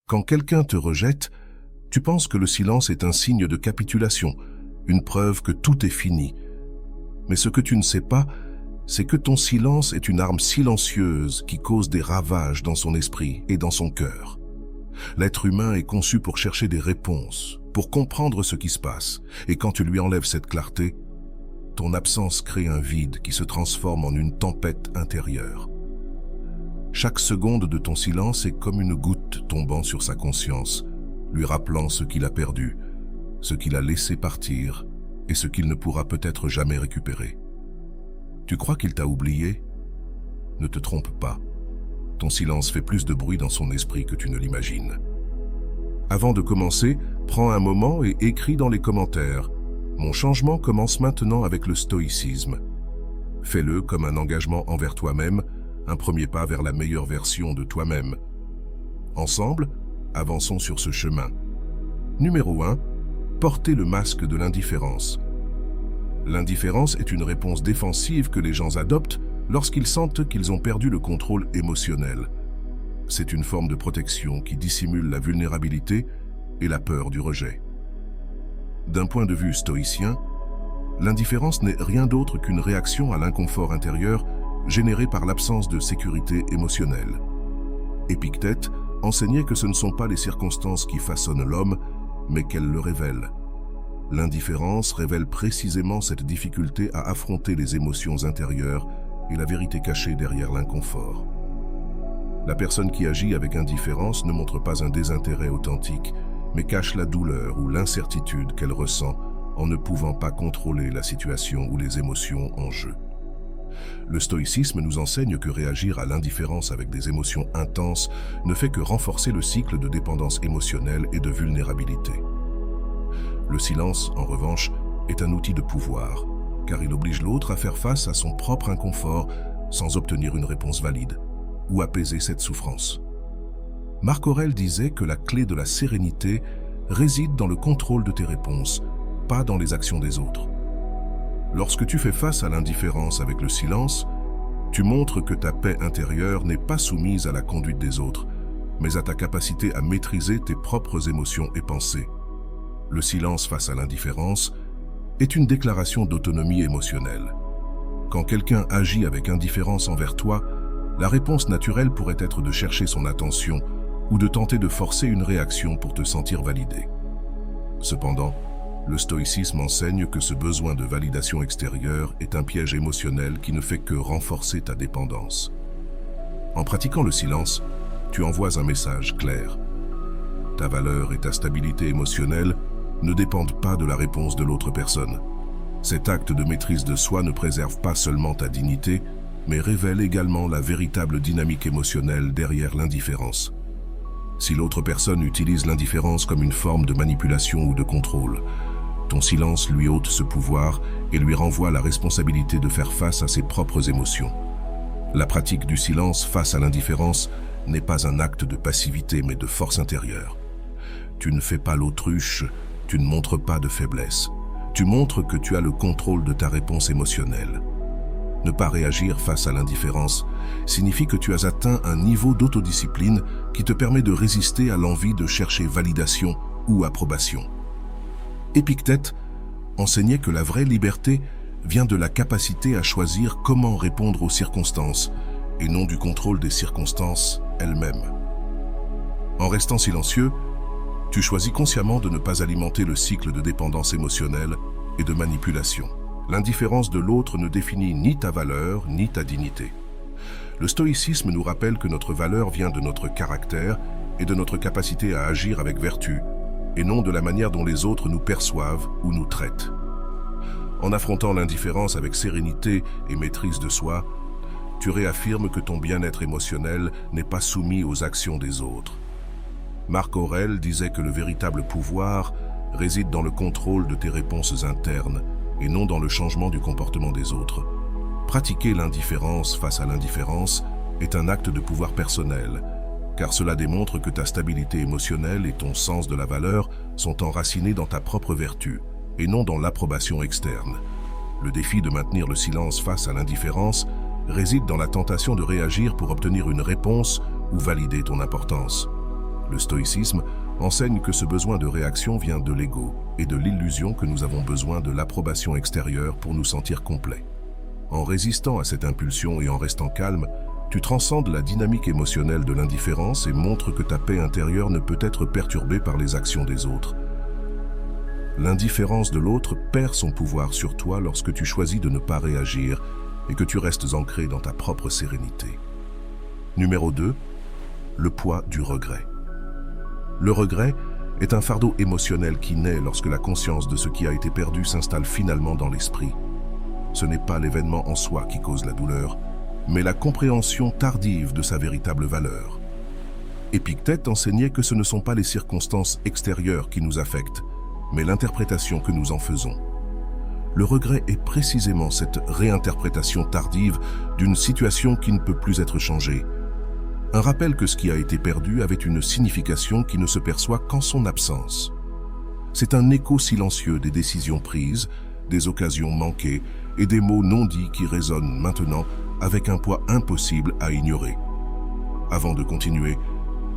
Quand quelqu'un te rejette, tu penses que le silence est un signe de capitulation, une preuve que tout est fini. Mais ce que tu ne sais pas, c'est que ton silence est une arme silencieuse qui cause des ravages dans son esprit et dans son cœur. L'être humain est conçu pour chercher des réponses, pour comprendre ce qui se passe, et quand tu lui enlèves cette clarté, ton absence crée un vide qui se transforme en une tempête intérieure. Chaque seconde de ton silence est comme une goutte tombant sur sa conscience, lui rappelant ce qu'il a perdu, ce qu'il a laissé partir et ce qu'il ne pourra peut-être jamais récupérer. Tu crois qu'il t'a oublié? Ne te trompe pas. Ton silence fait plus de bruit dans son esprit que tu ne l'imagines. Avant de commencer, prends un moment et écris dans les commentaires « Mon changement commence maintenant avec le stoïcisme ». Fais-le comme un engagement envers toi-même, un premier pas vers la meilleure version de toi-même. Ensemble, avançons sur ce chemin. Numéro 1. Porter le masque de l'indifférence. L'indifférence est une réponse défensive que les gens adoptent lorsqu'ils sentent qu'ils ont perdu le contrôle émotionnel. C'est une forme de protection qui dissimule la vulnérabilité et la peur du rejet. D'un point de vue stoïcien, l'indifférence n'est rien d'autre qu'une réaction à l'inconfort intérieur généré par l'absence de sécurité émotionnelle. Épictète enseignait que ce ne sont pas les circonstances qui façonnent l'homme, mais qu'elles le révèlent. L'indifférence révèle précisément cette difficulté à affronter les émotions intérieures et la vérité cachée derrière l'inconfort. La personne qui agit avec indifférence ne montre pas un désintérêt authentique, mais cache la douleur ou l'incertitude qu'elle ressent en ne pouvant pas contrôler la situation ou les émotions en jeu. Le stoïcisme nous enseigne que réagir à l'indifférence avec des émotions intenses ne fait que renforcer le cycle de dépendance émotionnelle et de vulnérabilité. Le silence, en revanche, est un outil de pouvoir, car il oblige l'autre à faire face à son propre inconfort sans obtenir une réponse valide ou apaiser cette souffrance. Marc Aurèle disait que la clé de la sérénité réside dans le contrôle de tes réponses, pas dans les actions des autres. Lorsque tu fais face à l'indifférence avec le silence, tu montres que ta paix intérieure n'est pas soumise à la conduite des autres, mais à ta capacité à maîtriser tes propres émotions et pensées. Le silence face à l'indifférence est une déclaration d'autonomie émotionnelle. Quand quelqu'un agit avec indifférence envers toi, la réponse naturelle pourrait être de chercher son attention ou de tenter de forcer une réaction pour te sentir validé. Cependant, le stoïcisme enseigne que ce besoin de validation extérieure est un piège émotionnel qui ne fait que renforcer ta dépendance. En pratiquant le silence, tu envoies un message clair. Ta valeur et ta stabilité émotionnelle ne dépendent pas de la réponse de l'autre personne. Cet acte de maîtrise de soi ne préserve pas seulement ta dignité, mais révèle également la véritable dynamique émotionnelle derrière l'indifférence. Si l'autre personne utilise l'indifférence comme une forme de manipulation ou de contrôle, ton silence lui ôte ce pouvoir et lui renvoie la responsabilité de faire face à ses propres émotions. La pratique du silence face à l'indifférence n'est pas un acte de passivité mais de force intérieure. Tu ne fais pas l'autruche, tu ne montres pas de faiblesse. Tu montres que tu as le contrôle de ta réponse émotionnelle. Ne pas réagir face à l'indifférence signifie que tu as atteint un niveau d'autodiscipline qui te permet de résister à l'envie de chercher validation ou approbation. Épictète enseignait que la vraie liberté vient de la capacité à choisir comment répondre aux circonstances et non du contrôle des circonstances elles-mêmes. En restant silencieux, tu choisis consciemment de ne pas alimenter le cycle de dépendance émotionnelle et de manipulation. L'indifférence de l'autre ne définit ni ta valeur ni ta dignité. Le stoïcisme nous rappelle que notre valeur vient de notre caractère et de notre capacité à agir avec vertu, et non de la manière dont les autres nous perçoivent ou nous traitent. En affrontant l'indifférence avec sérénité et maîtrise de soi, tu réaffirmes que ton bien-être émotionnel n'est pas soumis aux actions des autres. Marc Aurèle disait que le véritable pouvoir réside dans le contrôle de tes réponses internes et non dans le changement du comportement des autres. Pratiquer l'indifférence face à l'indifférence est un acte de pouvoir personnel, car cela démontre que ta stabilité émotionnelle et ton sens de la valeur sont enracinés dans ta propre vertu, et non dans l'approbation externe. Le défi de maintenir le silence face à l'indifférence réside dans la tentation de réagir pour obtenir une réponse ou valider ton importance. Le stoïcisme enseigne que ce besoin de réaction vient de l'ego et de l'illusion que nous avons besoin de l'approbation extérieure pour nous sentir complets. En résistant à cette impulsion et en restant calme, tu transcendes la dynamique émotionnelle de l'indifférence et montres que ta paix intérieure ne peut être perturbée par les actions des autres. L'indifférence de l'autre perd son pouvoir sur toi lorsque tu choisis de ne pas réagir et que tu restes ancré dans ta propre sérénité. Numéro 2. Le poids du regret. Le regret est un fardeau émotionnel qui naît lorsque la conscience de ce qui a été perdu s'installe finalement dans l'esprit. Ce n'est pas l'événement en soi qui cause la douleur, mais la compréhension tardive de sa véritable valeur. Épictète enseignait que ce ne sont pas les circonstances extérieures qui nous affectent, mais l'interprétation que nous en faisons. Le regret est précisément cette réinterprétation tardive d'une situation qui ne peut plus être changée. Un rappel que ce qui a été perdu avait une signification qui ne se perçoit qu'en son absence. C'est un écho silencieux des décisions prises, des occasions manquées et des mots non dits qui résonnent maintenant avec un poids impossible à ignorer. Avant de continuer,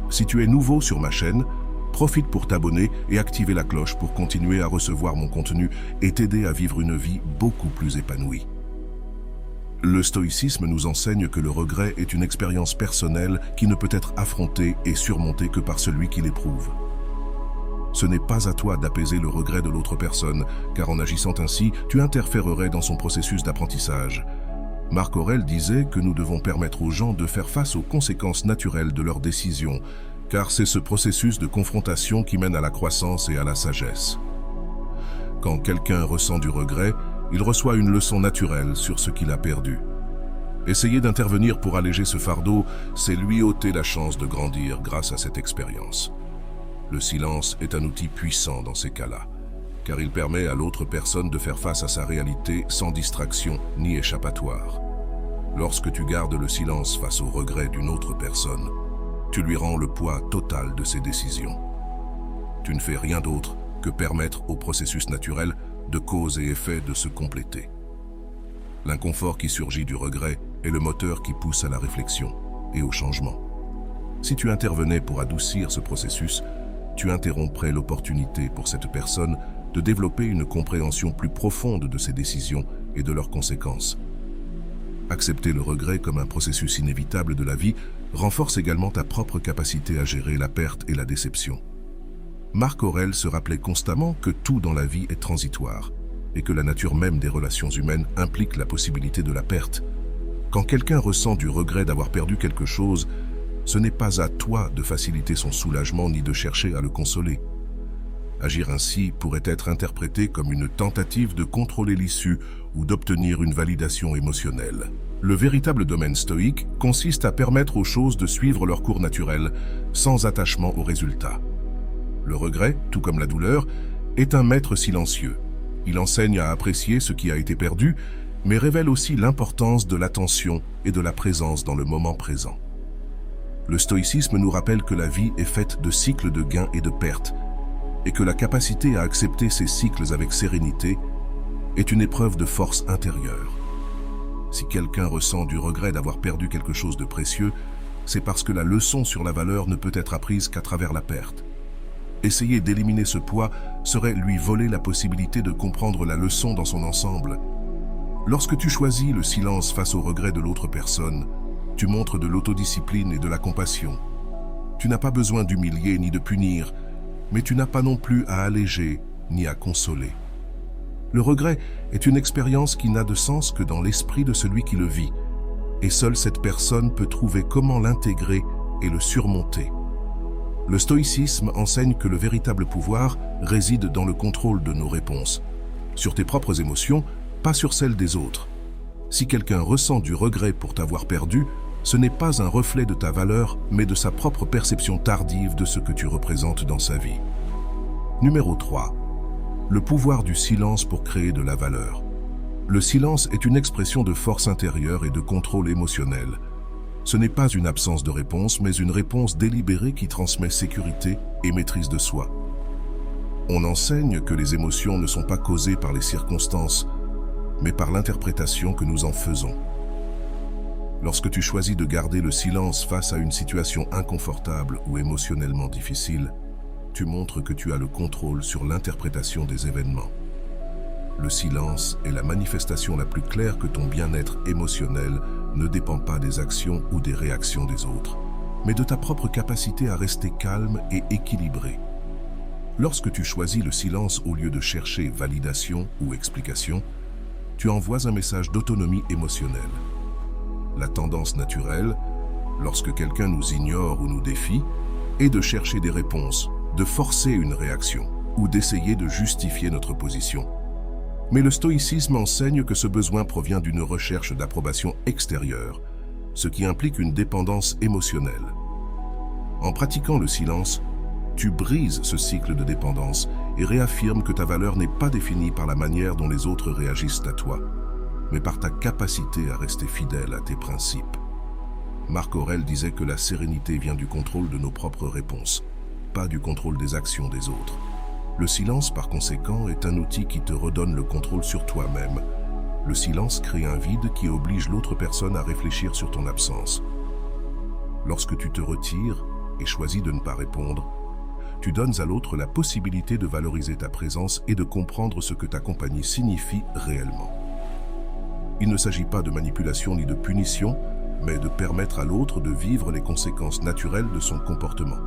si tu es nouveau sur ma chaîne, profite pour t'abonner et activer la cloche pour continuer à recevoir mon contenu et t'aider à vivre une vie beaucoup plus épanouie. Le stoïcisme nous enseigne que le regret est une expérience personnelle qui ne peut être affrontée et surmontée que par celui qui l'éprouve. Ce n'est pas à toi d'apaiser le regret de l'autre personne, car en agissant ainsi, tu interférerais dans son processus d'apprentissage. Marc Aurèle disait que nous devons permettre aux gens de faire face aux conséquences naturelles de leurs décisions, car c'est ce processus de confrontation qui mène à la croissance et à la sagesse. Quand quelqu'un ressent du regret, il reçoit une leçon naturelle sur ce qu'il a perdu. Essayer d'intervenir pour alléger ce fardeau, c'est lui ôter la chance de grandir grâce à cette expérience. Le silence est un outil puissant dans ces cas-là, car il permet à l'autre personne de faire face à sa réalité sans distraction ni échappatoire. Lorsque tu gardes le silence face au regret d'une autre personne, tu lui rends le poids total de ses décisions. Tu ne fais rien d'autre que permettre au processus naturel de cause et effet de se compléter. L'inconfort qui surgit du regret est le moteur qui pousse à la réflexion et au changement. Si tu intervenais pour adoucir ce processus, tu interromprais l'opportunité pour cette personne de développer une compréhension plus profonde de ses décisions et de leurs conséquences. Accepter le regret comme un processus inévitable de la vie renforce également ta propre capacité à gérer la perte et la déception. Marc Aurèle se rappelait constamment que tout dans la vie est transitoire et que la nature même des relations humaines implique la possibilité de la perte. Quand quelqu'un ressent du regret d'avoir perdu quelque chose, ce n'est pas à toi de faciliter son soulagement ni de chercher à le consoler. Agir ainsi pourrait être interprété comme une tentative de contrôler l'issue ou d'obtenir une validation émotionnelle. Le véritable domaine stoïque consiste à permettre aux choses de suivre leur cours naturel, sans attachement au résultat. Le regret, tout comme la douleur, est un maître silencieux. Il enseigne à apprécier ce qui a été perdu, mais révèle aussi l'importance de l'attention et de la présence dans le moment présent. Le stoïcisme nous rappelle que la vie est faite de cycles de gains et de pertes, et que la capacité à accepter ces cycles avec sérénité est une épreuve de force intérieure. Si quelqu'un ressent du regret d'avoir perdu quelque chose de précieux, c'est parce que la leçon sur la valeur ne peut être apprise qu'à travers la perte. Essayer d'éliminer ce poids serait lui voler la possibilité de comprendre la leçon dans son ensemble. Lorsque tu choisis le silence face au regret de l'autre personne, tu montres de l'autodiscipline et de la compassion. Tu n'as pas besoin d'humilier ni de punir, mais tu n'as pas non plus à alléger ni à consoler. Le regret est une expérience qui n'a de sens que dans l'esprit de celui qui le vit, et seule cette personne peut trouver comment l'intégrer et le surmonter. Le stoïcisme enseigne que le véritable pouvoir réside dans le contrôle de nos réponses, sur tes propres émotions, pas sur celles des autres. Si quelqu'un ressent du regret pour t'avoir perdu, ce n'est pas un reflet de ta valeur, mais de sa propre perception tardive de ce que tu représentes dans sa vie. Numéro 3. Le pouvoir du silence pour créer de la valeur. Le silence est une expression de force intérieure et de contrôle émotionnel. Ce n'est pas une absence de réponse, mais une réponse délibérée qui transmet sécurité et maîtrise de soi. On enseigne que les émotions ne sont pas causées par les circonstances, mais par l'interprétation que nous en faisons. Lorsque tu choisis de garder le silence face à une situation inconfortable ou émotionnellement difficile, tu montres que tu as le contrôle sur l'interprétation des événements. Le silence est la manifestation la plus claire que ton bien-être émotionnel ne dépend pas des actions ou des réactions des autres, mais de ta propre capacité à rester calme et équilibré. Lorsque tu choisis le silence au lieu de chercher validation ou explication, tu envoies un message d'autonomie émotionnelle. La tendance naturelle, lorsque quelqu'un nous ignore ou nous défie, est de chercher des réponses, de forcer une réaction ou d'essayer de justifier notre position. Mais le stoïcisme enseigne que ce besoin provient d'une recherche d'approbation extérieure, ce qui implique une dépendance émotionnelle. En pratiquant le silence, tu brises ce cycle de dépendance et réaffirmes que ta valeur n'est pas définie par la manière dont les autres réagissent à toi, mais par ta capacité à rester fidèle à tes principes. Marc Aurèle disait que la sérénité vient du contrôle de nos propres réponses, pas du contrôle des actions des autres. Le silence, par conséquent, est un outil qui te redonne le contrôle sur toi-même. Le silence crée un vide qui oblige l'autre personne à réfléchir sur ton absence. Lorsque tu te retires et choisis de ne pas répondre, tu donnes à l'autre la possibilité de valoriser ta présence et de comprendre ce que ta compagnie signifie réellement. Il ne s'agit pas de manipulation ni de punition, mais de permettre à l'autre de vivre les conséquences naturelles de son comportement.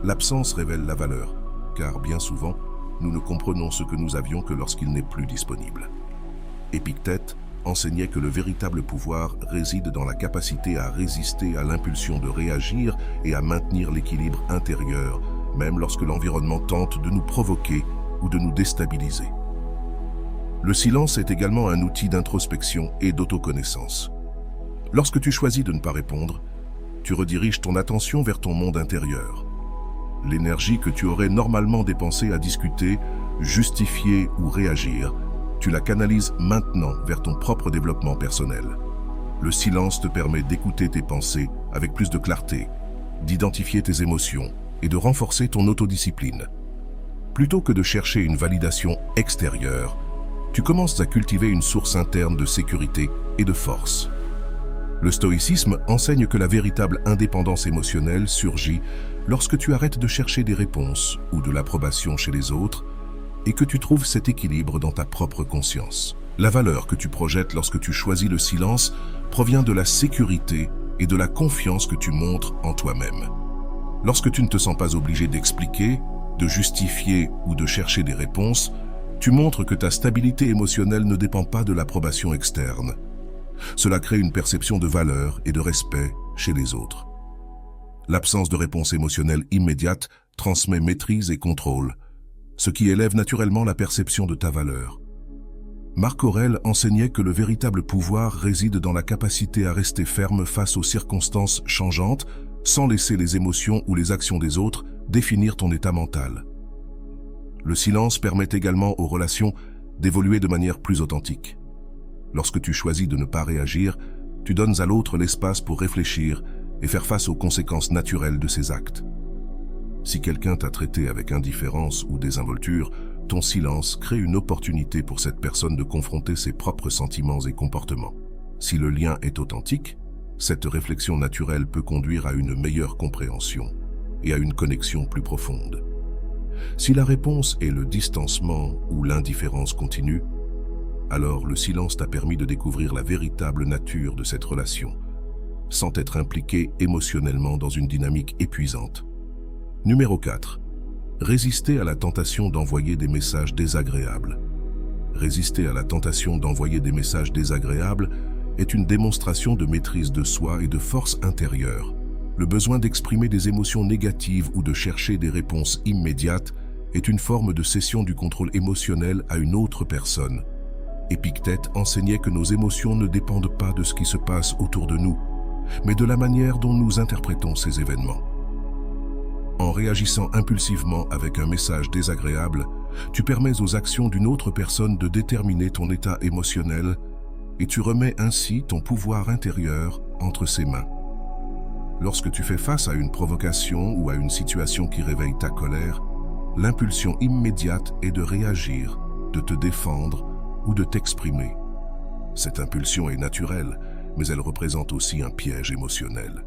L'absence révèle la valeur, car bien souvent, nous ne comprenons ce que nous avions que lorsqu'il n'est plus disponible. Épictète enseignait que le véritable pouvoir réside dans la capacité à résister à l'impulsion de réagir et à maintenir l'équilibre intérieur, même lorsque l'environnement tente de nous provoquer ou de nous déstabiliser. Le silence est également un outil d'introspection et d'autoconnaissance. Lorsque tu choisis de ne pas répondre, tu rediriges ton attention vers ton monde intérieur. L'énergie que tu aurais normalement dépensée à discuter, justifier ou réagir, tu la canalises maintenant vers ton propre développement personnel. Le silence te permet d'écouter tes pensées avec plus de clarté, d'identifier tes émotions et de renforcer ton autodiscipline. Plutôt que de chercher une validation extérieure, tu commences à cultiver une source interne de sécurité et de force. Le stoïcisme enseigne que la véritable indépendance émotionnelle surgit lorsque tu arrêtes de chercher des réponses ou de l'approbation chez les autres et que tu trouves cet équilibre dans ta propre conscience. La valeur que tu projettes lorsque tu choisis le silence provient de la sécurité et de la confiance que tu montres en toi-même. Lorsque tu ne te sens pas obligé d'expliquer, de justifier ou de chercher des réponses, tu montres que ta stabilité émotionnelle ne dépend pas de l'approbation externe. Cela crée une perception de valeur et de respect chez les autres. L'absence de réponse émotionnelle immédiate transmet maîtrise et contrôle, ce qui élève naturellement la perception de ta valeur. Marc Aurèle enseignait que le véritable pouvoir réside dans la capacité à rester ferme face aux circonstances changeantes, sans laisser les émotions ou les actions des autres définir ton état mental. Le silence permet également aux relations d'évoluer de manière plus authentique. Lorsque tu choisis de ne pas réagir, tu donnes à l'autre l'espace pour réfléchir et faire face aux conséquences naturelles de ses actes. Si quelqu'un t'a traité avec indifférence ou désinvolture, ton silence crée une opportunité pour cette personne de confronter ses propres sentiments et comportements. Si le lien est authentique, cette réflexion naturelle peut conduire à une meilleure compréhension et à une connexion plus profonde. Si la réponse est le distancement ou l'indifférence continue, alors le silence t'a permis de découvrir la véritable nature de cette relation, sans être impliqué émotionnellement dans une dynamique épuisante. Numéro 4. Résister à la tentation d'envoyer des messages désagréables. Résister à la tentation d'envoyer des messages désagréables est une démonstration de maîtrise de soi et de force intérieure. Le besoin d'exprimer des émotions négatives ou de chercher des réponses immédiates est une forme de cession du contrôle émotionnel à une autre personne. Épictète enseignait que nos émotions ne dépendent pas de ce qui se passe autour de nous, mais de la manière dont nous interprétons ces événements. En réagissant impulsivement avec un message désagréable, tu permets aux actions d'une autre personne de déterminer ton état émotionnel et tu remets ainsi ton pouvoir intérieur entre ses mains. Lorsque tu fais face à une provocation ou à une situation qui réveille ta colère, l'impulsion immédiate est de réagir, de te défendre ou de t'exprimer. Cette impulsion est naturelle, mais elle représente aussi un piège émotionnel.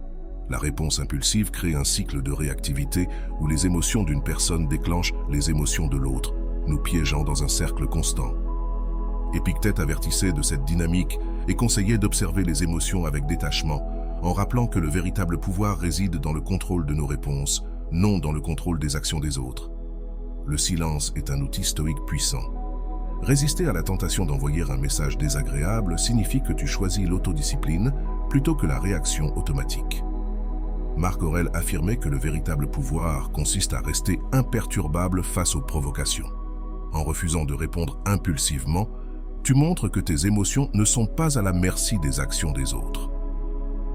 La réponse impulsive crée un cycle de réactivité où les émotions d'une personne déclenchent les émotions de l'autre, nous piégeant dans un cercle constant. Épictète avertissait de cette dynamique et conseillait d'observer les émotions avec détachement, en rappelant que le véritable pouvoir réside dans le contrôle de nos réponses, non dans le contrôle des actions des autres. Le silence est un outil stoïque puissant. Résister à la tentation d'envoyer un message désagréable signifie que tu choisis l'autodiscipline plutôt que la réaction automatique. Marc Aurèle affirmait que le véritable pouvoir consiste à rester imperturbable face aux provocations. En refusant de répondre impulsivement, tu montres que tes émotions ne sont pas à la merci des actions des autres.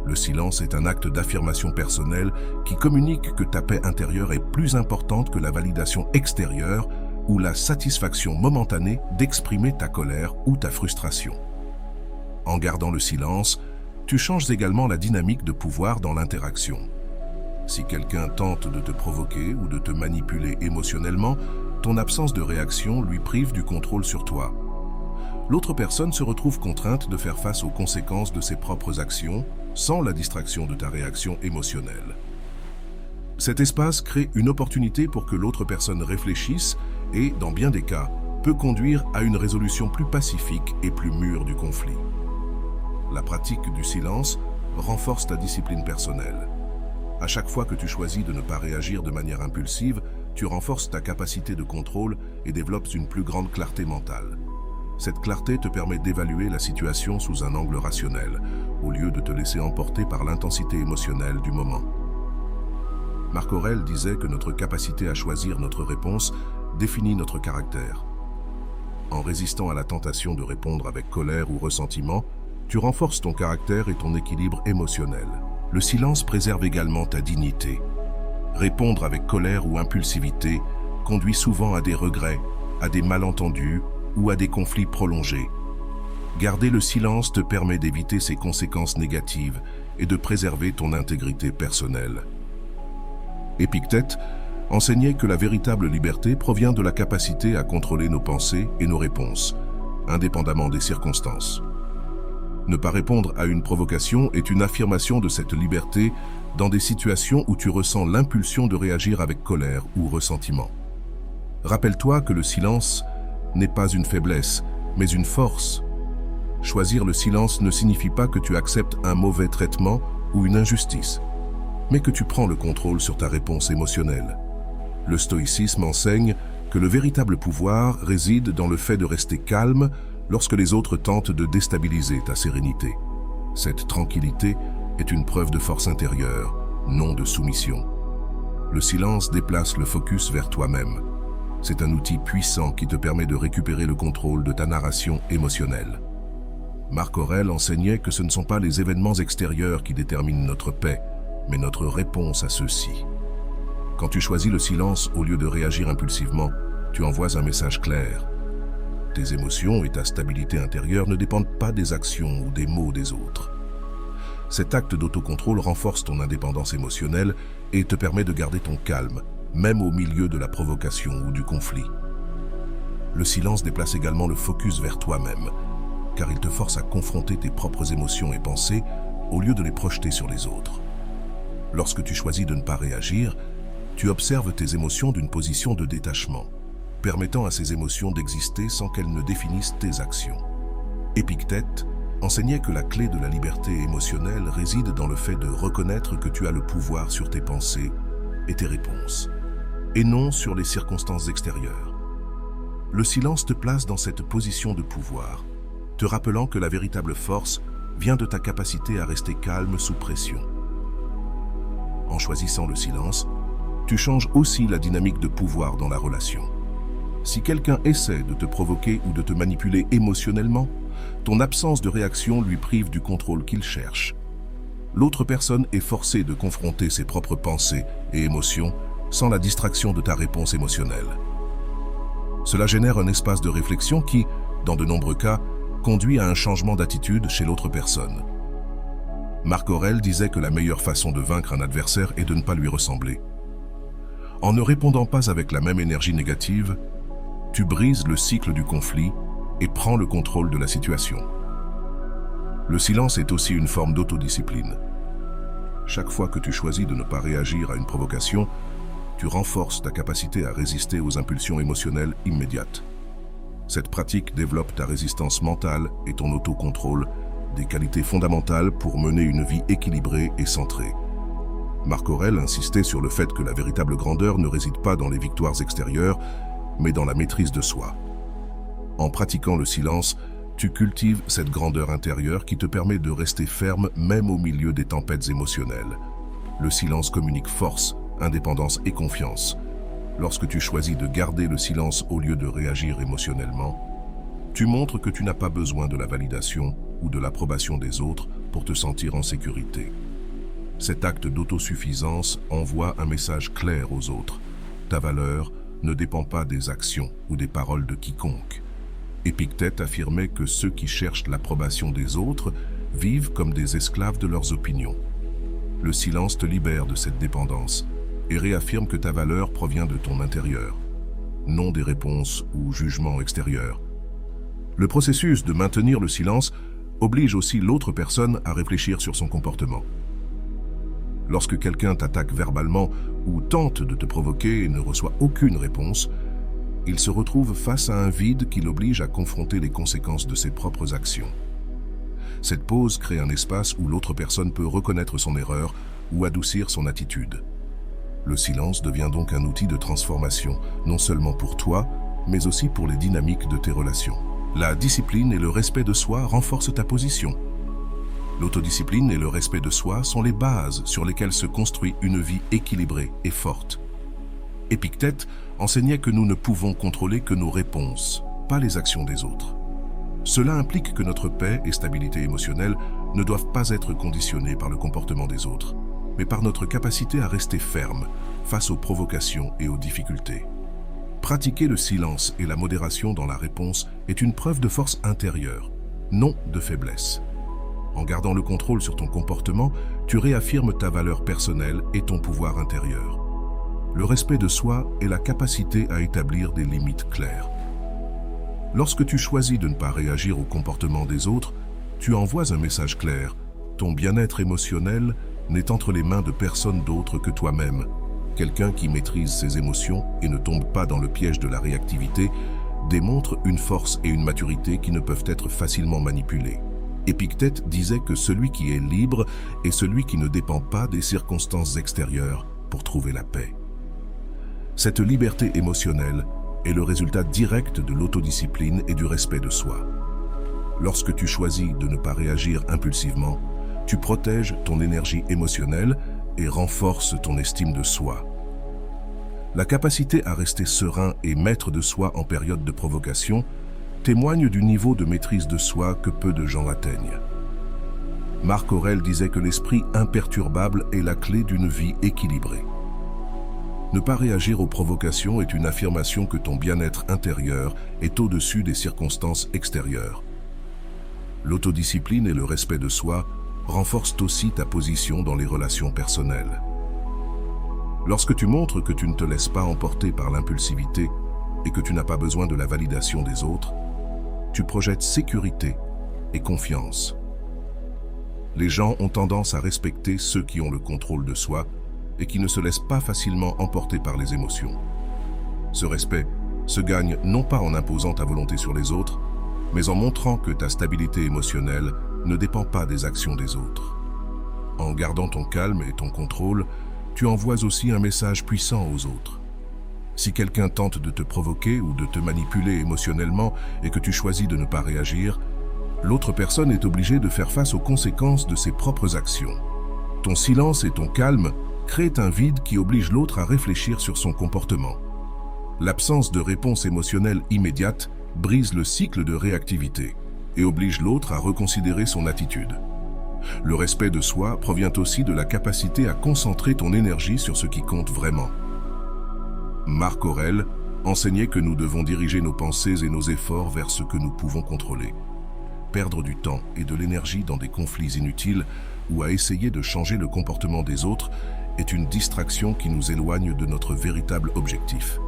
Le silence est un acte d'affirmation personnelle qui communique que ta paix intérieure est plus importante que la validation extérieure ou la satisfaction momentanée d'exprimer ta colère ou ta frustration. En gardant le silence, tu changes également la dynamique de pouvoir dans l'interaction. Si quelqu'un tente de te provoquer ou de te manipuler émotionnellement, ton absence de réaction lui prive du contrôle sur toi. L'autre personne se retrouve contrainte de faire face aux conséquences de ses propres actions, sans la distraction de ta réaction émotionnelle. Cet espace crée une opportunité pour que l'autre personne réfléchisse et, dans bien des cas, peut conduire à une résolution plus pacifique et plus mûre du conflit. La pratique du silence renforce ta discipline personnelle. À chaque fois que tu choisis de ne pas réagir de manière impulsive, tu renforces ta capacité de contrôle et développes une plus grande clarté mentale. Cette clarté te permet d'évaluer la situation sous un angle rationnel, au lieu de te laisser emporter par l'intensité émotionnelle du moment. Marc Aurèle disait que notre capacité à choisir notre réponse définit notre caractère. En résistant à la tentation de répondre avec colère ou ressentiment, tu renforces ton caractère et ton équilibre émotionnel. Le silence préserve également ta dignité. Répondre avec colère ou impulsivité conduit souvent à des regrets, à des malentendus ou à des conflits prolongés. Garder le silence te permet d'éviter ces conséquences négatives et de préserver ton intégrité personnelle. Épictète enseignait que la véritable liberté provient de la capacité à contrôler nos pensées et nos réponses, indépendamment des circonstances. Ne pas répondre à une provocation est une affirmation de cette liberté dans des situations où tu ressens l'impulsion de réagir avec colère ou ressentiment. Rappelle-toi que le silence n'est pas une faiblesse, mais une force. Choisir le silence ne signifie pas que tu acceptes un mauvais traitement ou une injustice, mais que tu prends le contrôle sur ta réponse émotionnelle. Le stoïcisme enseigne que le véritable pouvoir réside dans le fait de rester calme lorsque les autres tentent de déstabiliser ta sérénité. Cette tranquillité est une preuve de force intérieure, non de soumission. Le silence déplace le focus vers toi-même. C'est un outil puissant qui te permet de récupérer le contrôle de ta narration émotionnelle. Marc Aurèle enseignait que ce ne sont pas les événements extérieurs qui déterminent notre paix, mais notre réponse à ceux-ci. Quand tu choisis le silence au lieu de réagir impulsivement, tu envoies un message clair. Tes émotions et ta stabilité intérieure ne dépendent pas des actions ou des mots des autres. Cet acte d'autocontrôle renforce ton indépendance émotionnelle et te permet de garder ton calme, même au milieu de la provocation ou du conflit. Le silence déplace également le focus vers toi-même, car il te force à confronter tes propres émotions et pensées au lieu de les projeter sur les autres. Lorsque tu choisis de ne pas réagir, tu observes tes émotions d'une position de détachement, permettant à ces émotions d'exister sans qu'elles ne définissent tes actions. Épictète enseignait que la clé de la liberté émotionnelle réside dans le fait de reconnaître que tu as le pouvoir sur tes pensées et tes réponses, et non sur les circonstances extérieures. Le silence te place dans cette position de pouvoir, te rappelant que la véritable force vient de ta capacité à rester calme sous pression. En choisissant le silence, tu changes aussi la dynamique de pouvoir dans la relation. Si quelqu'un essaie de te provoquer ou de te manipuler émotionnellement, ton absence de réaction lui prive du contrôle qu'il cherche. L'autre personne est forcée de confronter ses propres pensées et émotions sans la distraction de ta réponse émotionnelle. Cela génère un espace de réflexion qui, dans de nombreux cas, conduit à un changement d'attitude chez l'autre personne. Marc Aurèle disait que la meilleure façon de vaincre un adversaire est de ne pas lui ressembler. En ne répondant pas avec la même énergie négative, tu brises le cycle du conflit et prends le contrôle de la situation. Le silence est aussi une forme d'autodiscipline. Chaque fois que tu choisis de ne pas réagir à une provocation, tu renforces ta capacité à résister aux impulsions émotionnelles immédiates. Cette pratique développe ta résistance mentale et ton autocontrôle, des qualités fondamentales pour mener une vie équilibrée et centrée. Marc Aurèle insistait sur le fait que la véritable grandeur ne réside pas dans les victoires extérieures, mais dans la maîtrise de soi. En pratiquant le silence, tu cultives cette grandeur intérieure qui te permet de rester ferme même au milieu des tempêtes émotionnelles. Le silence communique force, indépendance et confiance. Lorsque tu choisis de garder le silence au lieu de réagir émotionnellement, tu montres que tu n'as pas besoin de la validation ou de l'approbation des autres pour te sentir en sécurité. Cet acte d'autosuffisance envoie un message clair aux autres. Ta valeur ne dépend pas des actions ou des paroles de quiconque. Épictète affirmait que ceux qui cherchent l'approbation des autres vivent comme des esclaves de leurs opinions. Le silence te libère de cette dépendance et réaffirme que ta valeur provient de ton intérieur, non des réponses ou jugements extérieurs. Le processus de maintenir le silence oblige aussi l'autre personne à réfléchir sur son comportement. Lorsque quelqu'un t'attaque verbalement ou tente de te provoquer et ne reçoit aucune réponse, il se retrouve face à un vide qui l'oblige à confronter les conséquences de ses propres actions. Cette pause crée un espace où l'autre personne peut reconnaître son erreur ou adoucir son attitude. Le silence devient donc un outil de transformation, non seulement pour toi, mais aussi pour les dynamiques de tes relations. La discipline et le respect de soi renforcent ta position. L'autodiscipline et le respect de soi sont les bases sur lesquelles se construit une vie équilibrée et forte. Épictète enseignait que nous ne pouvons contrôler que nos réponses, pas les actions des autres. Cela implique que notre paix et stabilité émotionnelle ne doivent pas être conditionnées par le comportement des autres, mais par notre capacité à rester ferme face aux provocations et aux difficultés. Pratiquer le silence et la modération dans la réponse est une preuve de force intérieure, non de faiblesse. En gardant le contrôle sur ton comportement, tu réaffirmes ta valeur personnelle et ton pouvoir intérieur. Le respect de soi est la capacité à établir des limites claires. Lorsque tu choisis de ne pas réagir au comportement des autres, tu envoies un message clair. Ton bien-être émotionnel n'est entre les mains de personne d'autre que toi-même. Quelqu'un qui maîtrise ses émotions et ne tombe pas dans le piège de la réactivité démontre une force et une maturité qui ne peuvent être facilement manipulées. Épictète disait que celui qui est libre est celui qui ne dépend pas des circonstances extérieures pour trouver la paix. Cette liberté émotionnelle est le résultat direct de l'autodiscipline et du respect de soi. Lorsque tu choisis de ne pas réagir impulsivement, tu protèges ton énergie émotionnelle et renforces ton estime de soi. La capacité à rester serein et maître de soi en période de provocation témoigne du niveau de maîtrise de soi que peu de gens atteignent. Marc Aurèle disait que l'esprit imperturbable est la clé d'une vie équilibrée. Ne pas réagir aux provocations est une affirmation que ton bien-être intérieur est au-dessus des circonstances extérieures. L'autodiscipline et le respect de soi renforcent aussi ta position dans les relations personnelles. Lorsque tu montres que tu ne te laisses pas emporter par l'impulsivité et que tu n'as pas besoin de la validation des autres, tu projettes sécurité et confiance. Les gens ont tendance à respecter ceux qui ont le contrôle de soi et qui ne se laissent pas facilement emporter par les émotions. Ce respect se gagne non pas en imposant ta volonté sur les autres, mais en montrant que ta stabilité émotionnelle ne dépend pas des actions des autres. En gardant ton calme et ton contrôle, tu envoies aussi un message puissant aux autres. Si quelqu'un tente de te provoquer ou de te manipuler émotionnellement et que tu choisis de ne pas réagir, l'autre personne est obligée de faire face aux conséquences de ses propres actions. Ton silence et ton calme créent un vide qui oblige l'autre à réfléchir sur son comportement. L'absence de réponse émotionnelle immédiate brise le cycle de réactivité et oblige l'autre à reconsidérer son attitude. Le respect de soi provient aussi de la capacité à concentrer ton énergie sur ce qui compte vraiment. Marc Aurèle enseignait que nous devons diriger nos pensées et nos efforts vers ce que nous pouvons contrôler. Perdre du temps et de l'énergie dans des conflits inutiles ou à essayer de changer le comportement des autres est une distraction qui nous éloigne de notre véritable objectif.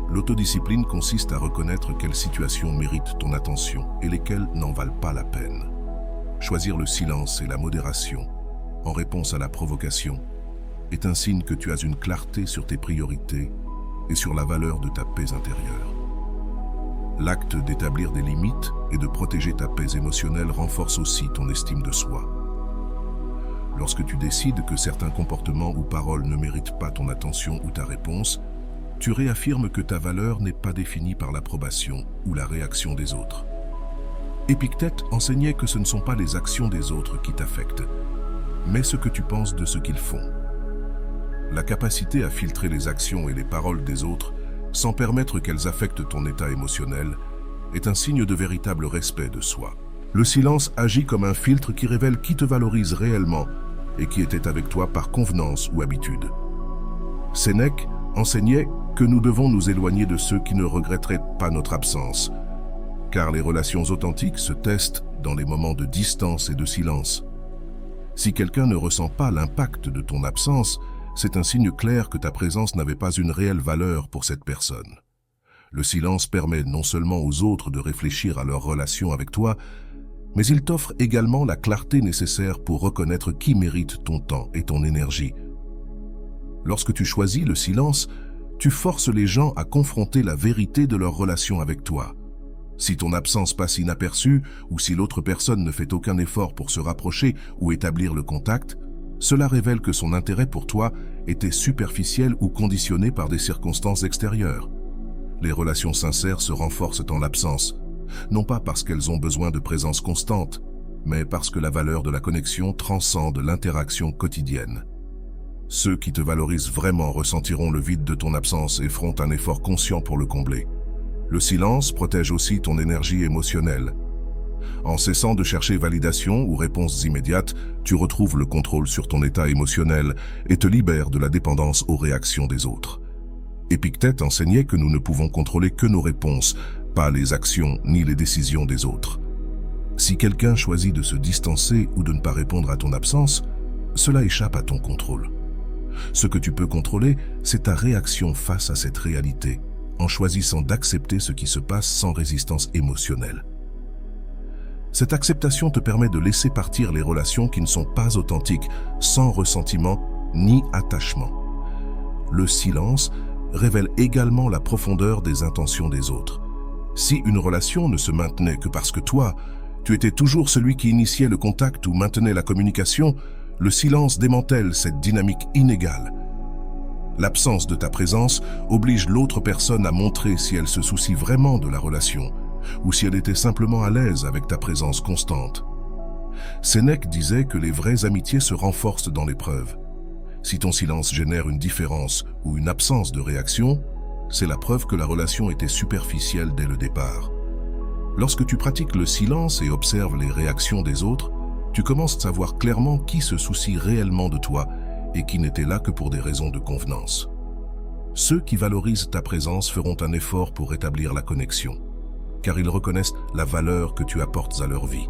L'autodiscipline consiste à reconnaître quelles situations méritent ton attention et lesquelles n'en valent pas la peine. Choisir le silence et la modération, en réponse à la provocation, est un signe que tu as une clarté sur tes priorités et sur la valeur de ta paix intérieure. L'acte d'établir des limites et de protéger ta paix émotionnelle renforce aussi ton estime de soi. Lorsque tu décides que certains comportements ou paroles ne méritent pas ton attention ou ta réponse, tu réaffirmes que ta valeur n'est pas définie par l'approbation ou la réaction des autres. Épictète enseignait que ce ne sont pas les actions des autres qui t'affectent, mais ce que tu penses de ce qu'ils font. La capacité à filtrer les actions et les paroles des autres sans permettre qu'elles affectent ton état émotionnel est un signe de véritable respect de soi. Le silence agit comme un filtre qui révèle qui te valorise réellement et qui était avec toi par convenance ou habitude. Sénèque enseignait que nous devons nous éloigner de ceux qui ne regretteraient pas notre absence, car les relations authentiques se testent dans les moments de distance et de silence. Si quelqu'un ne ressent pas l'impact de ton absence, c'est un signe clair que ta présence n'avait pas une réelle valeur pour cette personne. Le silence permet non seulement aux autres de réfléchir à leur relation avec toi, mais il t'offre également la clarté nécessaire pour reconnaître qui mérite ton temps et ton énergie. Lorsque tu choisis le silence, tu forces les gens à confronter la vérité de leur relation avec toi. Si ton absence passe inaperçue ou si l'autre personne ne fait aucun effort pour se rapprocher ou établir le contact, cela révèle que son intérêt pour toi était superficiel ou conditionné par des circonstances extérieures. Les relations sincères se renforcent en l'absence, non pas parce qu'elles ont besoin de présence constante, mais parce que la valeur de la connexion transcende l'interaction quotidienne. Ceux qui te valorisent vraiment ressentiront le vide de ton absence et feront un effort conscient pour le combler. Le silence protège aussi ton énergie émotionnelle. En cessant de chercher validation ou réponses immédiates, tu retrouves le contrôle sur ton état émotionnel et te libères de la dépendance aux réactions des autres. Épictète enseignait que nous ne pouvons contrôler que nos réponses, pas les actions ni les décisions des autres. Si quelqu'un choisit de se distancer ou de ne pas répondre à ton absence, cela échappe à ton contrôle. Ce que tu peux contrôler, c'est ta réaction face à cette réalité, en choisissant d'accepter ce qui se passe sans résistance émotionnelle. Cette acceptation te permet de laisser partir les relations qui ne sont pas authentiques, sans ressentiment ni attachement. Le silence révèle également la profondeur des intentions des autres. Si une relation ne se maintenait que parce que toi, tu étais toujours celui qui initiait le contact ou maintenait la communication, le silence démantèle cette dynamique inégale. L'absence de ta présence oblige l'autre personne à montrer si elle se soucie vraiment de la relation, ou si elle était simplement à l'aise avec ta présence constante. Sénèque disait que les vraies amitiés se renforcent dans l'épreuve. Si ton silence génère une différence ou une absence de réaction, c'est la preuve que la relation était superficielle dès le départ. Lorsque tu pratiques le silence et observes les réactions des autres, tu commences à voir clairement qui se soucie réellement de toi et qui n'était là que pour des raisons de convenance. Ceux qui valorisent ta présence feront un effort pour rétablir la connexion, car ils reconnaissent la valeur que tu apportes à leur vie.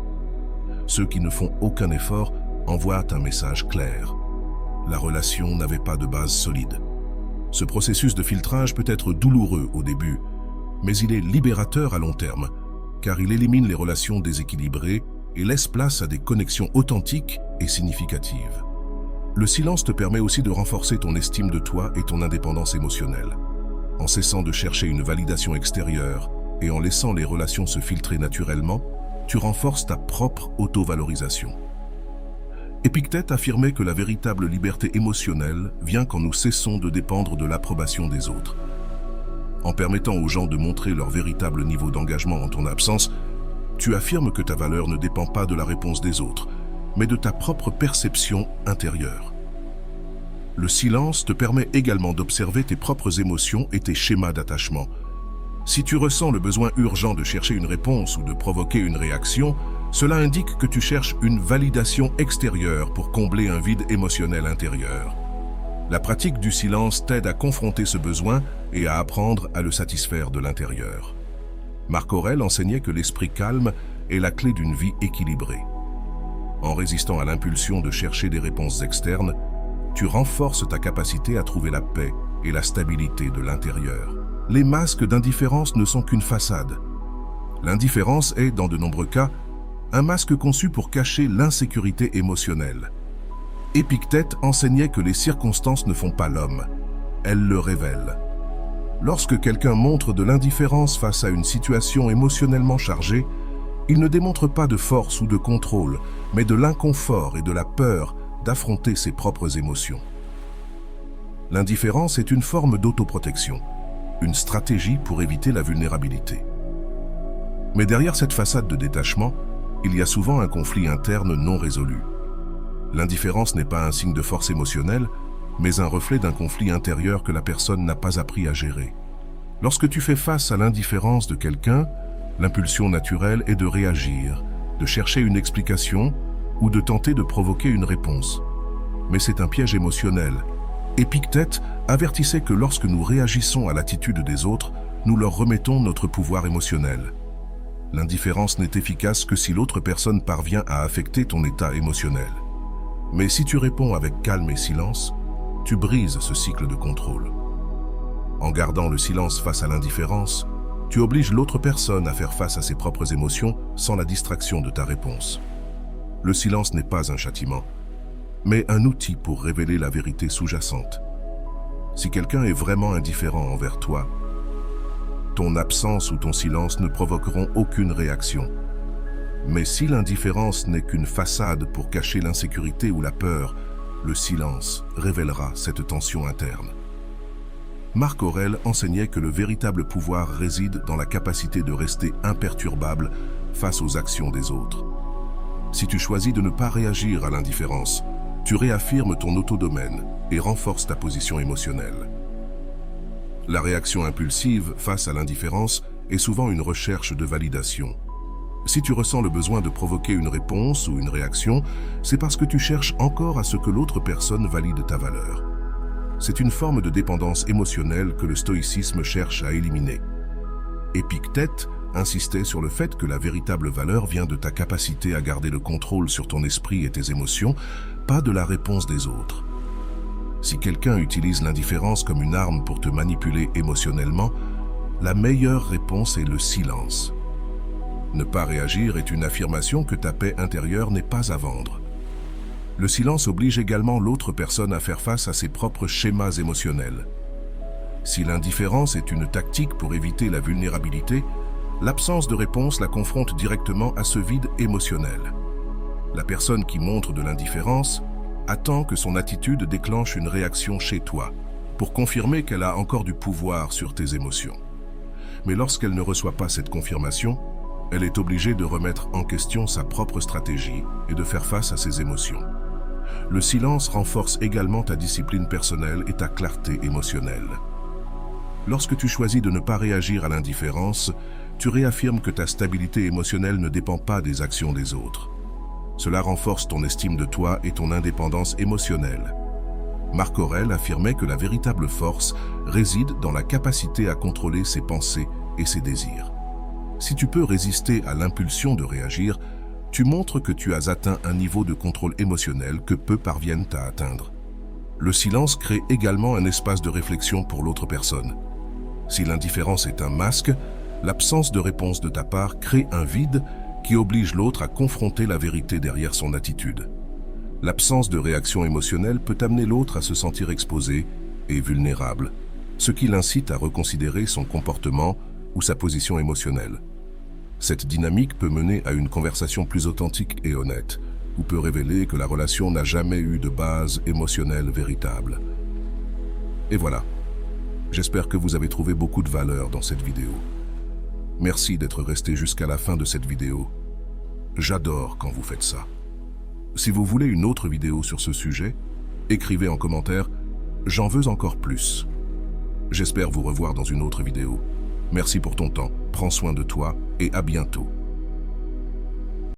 Ceux qui ne font aucun effort envoient un message clair. La relation n'avait pas de base solide. Ce processus de filtrage peut être douloureux au début, mais il est libérateur à long terme, car il élimine les relations déséquilibrées et laisse place à des connexions authentiques et significatives. Le silence te permet aussi de renforcer ton estime de toi et ton indépendance émotionnelle. En cessant de chercher une validation extérieure et en laissant les relations se filtrer naturellement, tu renforces ta propre auto-valorisation. Épictète affirmait que la véritable liberté émotionnelle vient quand nous cessons de dépendre de l'approbation des autres. En permettant aux gens de montrer leur véritable niveau d'engagement en ton absence, tu affirmes que ta valeur ne dépend pas de la réponse des autres, mais de ta propre perception intérieure. Le silence te permet également d'observer tes propres émotions et tes schémas d'attachement. Si tu ressens le besoin urgent de chercher une réponse ou de provoquer une réaction, cela indique que tu cherches une validation extérieure pour combler un vide émotionnel intérieur. La pratique du silence t'aide à confronter ce besoin et à apprendre à le satisfaire de l'intérieur. Marc Aurèle enseignait que l'esprit calme est la clé d'une vie équilibrée. En résistant à l'impulsion de chercher des réponses externes, tu renforces ta capacité à trouver la paix et la stabilité de l'intérieur. Les masques d'indifférence ne sont qu'une façade. L'indifférence est, dans de nombreux cas, un masque conçu pour cacher l'insécurité émotionnelle. Épictète enseignait que les circonstances ne font pas l'homme, elles le révèlent. Lorsque quelqu'un montre de l'indifférence face à une situation émotionnellement chargée, il ne démontre pas de force ou de contrôle, mais de l'inconfort et de la peur d'affronter ses propres émotions. L'indifférence est une forme d'autoprotection, une stratégie pour éviter la vulnérabilité. Mais derrière cette façade de détachement, il y a souvent un conflit interne non résolu. L'indifférence n'est pas un signe de force émotionnelle, mais un reflet d'un conflit intérieur que la personne n'a pas appris à gérer. Lorsque tu fais face à l'indifférence de quelqu'un, l'impulsion naturelle est de réagir, de chercher une explication ou de tenter de provoquer une réponse. Mais c'est un piège émotionnel. Épictète avertissait que lorsque nous réagissons à l'attitude des autres, nous leur remettons notre pouvoir émotionnel. L'indifférence n'est efficace que si l'autre personne parvient à affecter ton état émotionnel. Mais si tu réponds avec calme et silence, tu brises ce cycle de contrôle. En gardant le silence face à l'indifférence, tu obliges l'autre personne à faire face à ses propres émotions sans la distraction de ta réponse. Le silence n'est pas un châtiment, mais un outil pour révéler la vérité sous-jacente. Si quelqu'un est vraiment indifférent envers toi, ton absence ou ton silence ne provoqueront aucune réaction. Mais si l'indifférence n'est qu'une façade pour cacher l'insécurité ou la peur, le silence révélera cette tension interne. Marc Aurèle enseignait que le véritable pouvoir réside dans la capacité de rester imperturbable face aux actions des autres. Si tu choisis de ne pas réagir à l'indifférence, tu réaffirmes ton autodomaine et renforces ta position émotionnelle. La réaction impulsive face à l'indifférence est souvent une recherche de validation. Si tu ressens le besoin de provoquer une réponse ou une réaction, c'est parce que tu cherches encore à ce que l'autre personne valide ta valeur. C'est une forme de dépendance émotionnelle que le stoïcisme cherche à éliminer. Épictète insistait sur le fait que la véritable valeur vient de ta capacité à garder le contrôle sur ton esprit et tes émotions, pas de la réponse des autres. Si quelqu'un utilise l'indifférence comme une arme pour te manipuler émotionnellement, la meilleure réponse est le silence. Ne pas réagir est une affirmation que ta paix intérieure n'est pas à vendre. Le silence oblige également l'autre personne à faire face à ses propres schémas émotionnels. Si l'indifférence est une tactique pour éviter la vulnérabilité, l'absence de réponse la confronte directement à ce vide émotionnel. La personne qui montre de l'indifférence attend que son attitude déclenche une réaction chez toi, pour confirmer qu'elle a encore du pouvoir sur tes émotions. Mais lorsqu'elle ne reçoit pas cette confirmation, elle est obligée de remettre en question sa propre stratégie et de faire face à ses émotions. Le silence renforce également ta discipline personnelle et ta clarté émotionnelle. Lorsque tu choisis de ne pas réagir à l'indifférence, tu réaffirmes que ta stabilité émotionnelle ne dépend pas des actions des autres. Cela renforce ton estime de toi et ton indépendance émotionnelle. Marc Aurèle affirmait que la véritable force réside dans la capacité à contrôler ses pensées et ses désirs. Si tu peux résister à l'impulsion de réagir, tu montres que tu as atteint un niveau de contrôle émotionnel que peu parviennent à atteindre. Le silence crée également un espace de réflexion pour l'autre personne. Si l'indifférence est un masque, l'absence de réponse de ta part crée un vide qui oblige l'autre à confronter la vérité derrière son attitude. L'absence de réaction émotionnelle peut amener l'autre à se sentir exposé et vulnérable, ce qui l'incite à reconsidérer son comportement ou sa position émotionnelle. Cette dynamique peut mener à une conversation plus authentique et honnête, ou peut révéler que la relation n'a jamais eu de base émotionnelle véritable. Et voilà. J'espère que vous avez trouvé beaucoup de valeur dans cette vidéo. Merci d'être resté jusqu'à la fin de cette vidéo. J'adore quand vous faites ça. Si vous voulez une autre vidéo sur ce sujet, écrivez en commentaire « J'en veux encore plus ». J'espère vous revoir dans une autre vidéo. Merci pour ton temps, prends soin de toi et à bientôt.